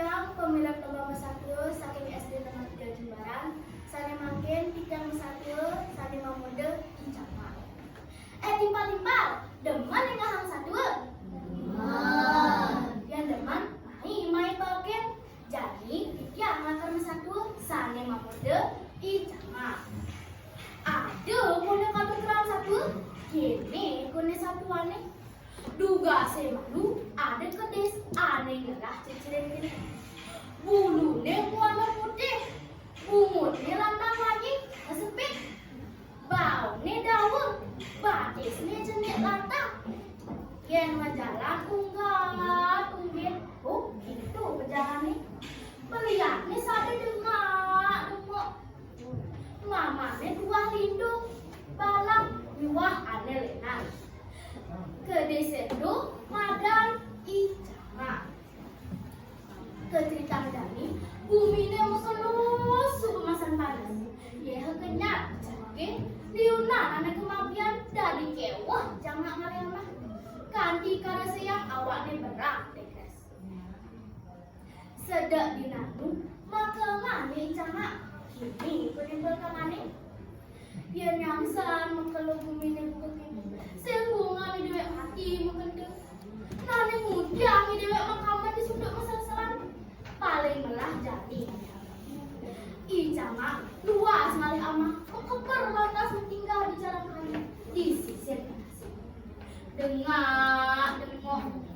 yang pemilik lomba mesateu saking SD Tengah 3 Jembaran, sane makin tigang mesateu sane mamode Icama. Timpal-timpal, deman yang ngahang satue. Yang deman main balken. Jadi tiang ngakar mesatue sane mamode Icama. Aduh, kone katu kerang satue. Kene kone satuane. Duga saya malu ada kedes aneh gerah ciciren gini. Bulunya warna putih, bungutnya lantang lagi, kesepit. Baunya daun, batisnya jenik lantang. Yang majalan unggit. Oh, gitu perjalanannya. Melihatnya sampai dengak. Mamanya dua lindung, balang, wah aneh lenan. Kedesendu madan Icama. Kecerita dani bumine muselus kemasan panas. Ye kenyat jake liuna anak kemabian dari kewah jangan ngaleuna. Kanti kara siang awakne berak dekes. Sedek dinanu maka ngane Icama. Kini kunimbul kamane. Biar nyangsan mengkelu bumine bukene. Sebungan di dewek hati mengkende. Nane mudang di dewek makaman di sudut mesel-selan. Paling melah jadi. Icama luas sekali ama. Keper lantas tinggal di jalan kaya. Di sisir nasi. Dengak.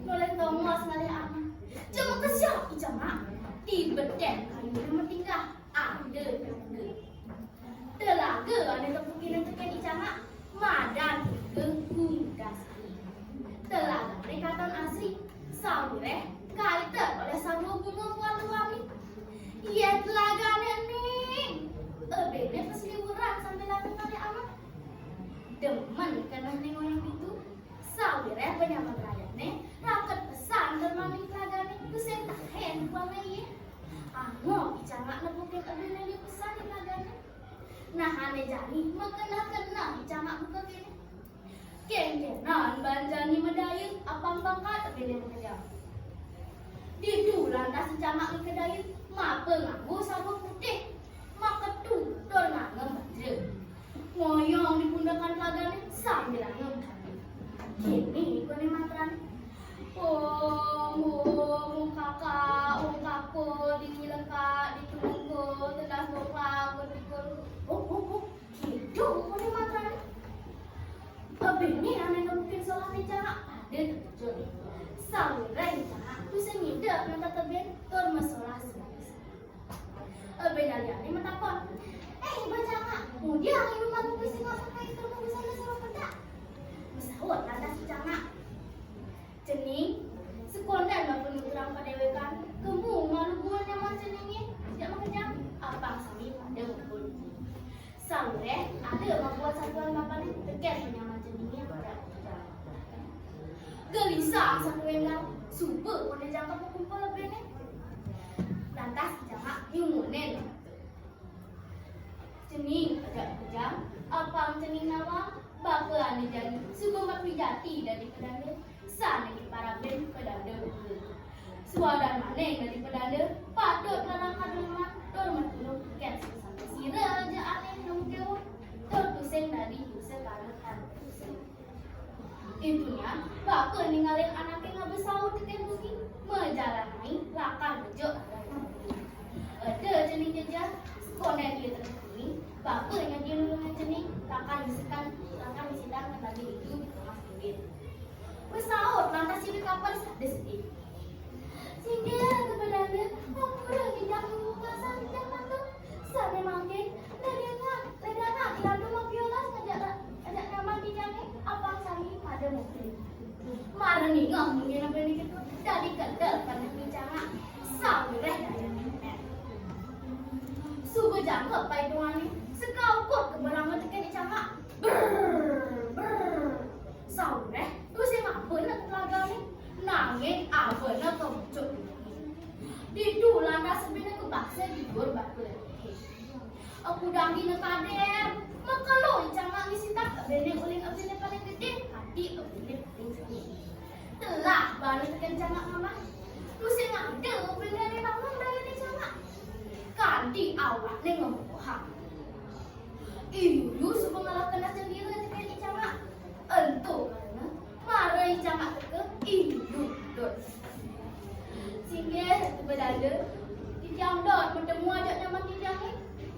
Noleh tongos sekali ama. Cuma kesiap Icama. Di beden kayu rumah tinggal. Ada. Telaga ada tepukin tekan Icama. Madan kegundas. Telaga rekatan asri. Saureh kaita oleh sarwa bunga warna-warni. Iya telaga nening. Ebene pesliburan sampai langsung kali amat. Demen karena nengok yang itu. Saureh penyaman rakyatnya. Raket pesan termaning telagane. Kusen tahen buangnya iya. Ango Icama nepukin ebene di pesan di telagane. Nah ane jani mengkena-kena Icama buka kini. Kenjenan banjani medayut apang bangkat beda kerja. Didu lantas Icama ke kedayut mapa nganggo sabuk putih. Maka tutor ngangem baju. Ngoyong di pundakan telagane sambil ngangem kami. Kini kone matran. Oh kakak di lengkap di tunggu tedas bokla berpikir. Oh, gitu kone matran. Abini aneh mungkin soal Icama ada terjadi. Saudara Icama bisa ngidap nanti tebien tor masalah sebabnya. Beda liane mentakon. Icama, kemudian rumah tuh bisa ngapa kayak itu mau bisa ngasih pedak. Mesawat lantas Icama. Cening sekondan mah penuturan padewekan. Kemu malu buan nyaman ceningnya. Tidak mengenyang apa sami pada ngumpul. Saureh ada membuat satuan mapan teken penyaman ceningnya pada gelisah satu enggak super pada jangka kumpul lebene. Lantas Icama nyumunen. Cening agak kejam. Apa cening nawa bapa ane jadi subuh jati dari pedanda. Sana di paraben pedanda. Suadan maneng dari pedanda. Patut lalangkan rumah. Dor menurut ken sampai sira aja aneh nungkew. Dor pusing dari pusing karetan pusing. Itunya bapa ninggalin anaknya ngabesau teken bumi. Menjalani lakar bejo ada jenis jejak konen dia terkini. Bapa yang dia nulungan jenis lakar bisikan tadi itu mas duit. Wes saut lantas ini kapan ada sedih. Singgah kepadanya, ampura tidak menguasa tidak mantu. Sampai makin ledangan diadu mafiolas ngajak nyaman dijane apa sami pada mobil. Marah nih nggak mungkin apa ini gitu. Jadi kendal karena bicara saureh dari nenek. Subuh jangkep pai doani sekau kok keberangan tekan Icama. Saureh terus yang apa nak telaga ni nangin apa nak kemucut. Didu lantas sebenarnya kebaksa didur batu lagi. Aku dangi nak kader. Maka lo Icama ngisi tak benek uling abisnya paling gede hati abisnya paling sedih. Telah balik tekan Icama mama. Terus yang ada bener ni nak awak nih ngomong hak. Iyo suka malah kena sendiri dengan icama. Entu karena marah icama ke iyo dot. Singgah bedanda dijam dot bertemu aja nama dijam ni.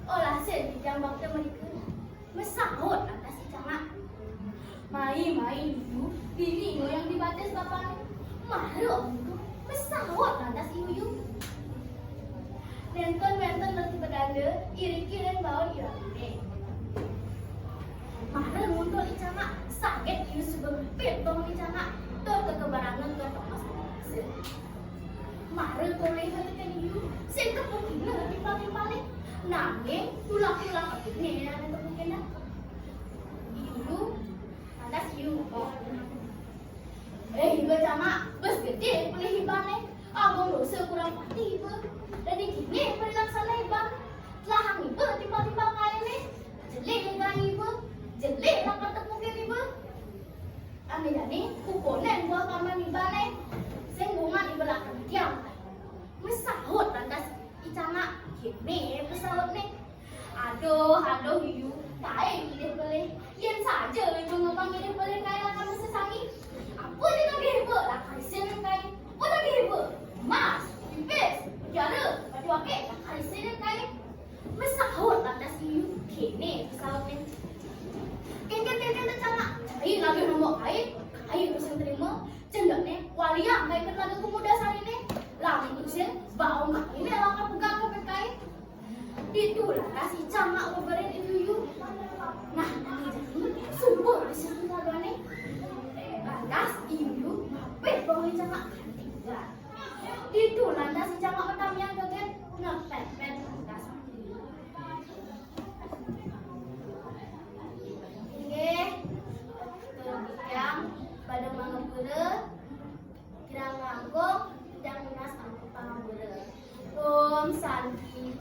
Olah sen dijam waktu mereka. Mesahut atas icama. Mai ibu diri yang dibatas bapak ni. Malu itu mesahut atas ibu. Nonton nanti bedanda iri-irian bawah irang. Mahal muncul icama sakit ini sebelum petong icama tuh kekebarangan ke Thomas. Mahal toleh kan iu sen kepungkin nanti paling nanging tulang-tulang ini ada kemungkinan iu atas iu ibu cama bos gede boleh hibane abang dosa kurang pati ibu dan gini perilaksana ibu lahang ibu tiba-tiba kaya nih jelek kan ibu jelek lah kata mungkin ibu. Ame jadi kuponen buat kamar ibu nih. Senggungan ibu lakukan diam. Mesahut lantas icama gini pesawat nih. Aduh ibu kain ini boleh. Yang saja ibu ngomong ini boleh kain lakukan sesangi. Apa dia nak ibu lakukan sini kain. Apa tak ibu? Mas, pipes, jara, baju akik lakukan sini kain. Mesahut lantas ibu gini pesawat nih. Kengkeng cama. Air lagi nombor air bisa terima. Cendak ni walia mai ket lagu pemuda sari ni. Lamun usia bau mak ini lawan pegang ke pekai. Itulah kasih cama ngobarin ibu. Nah, nanti subuh di situ ni. Lantas ibu ngapet bawa cama kantiga. Itulah nasi cama pertama yang kaget ngepet-pet lantas. Pada mangapura, kirang ngangkong, dan munas angkong pangapura. Om Santi.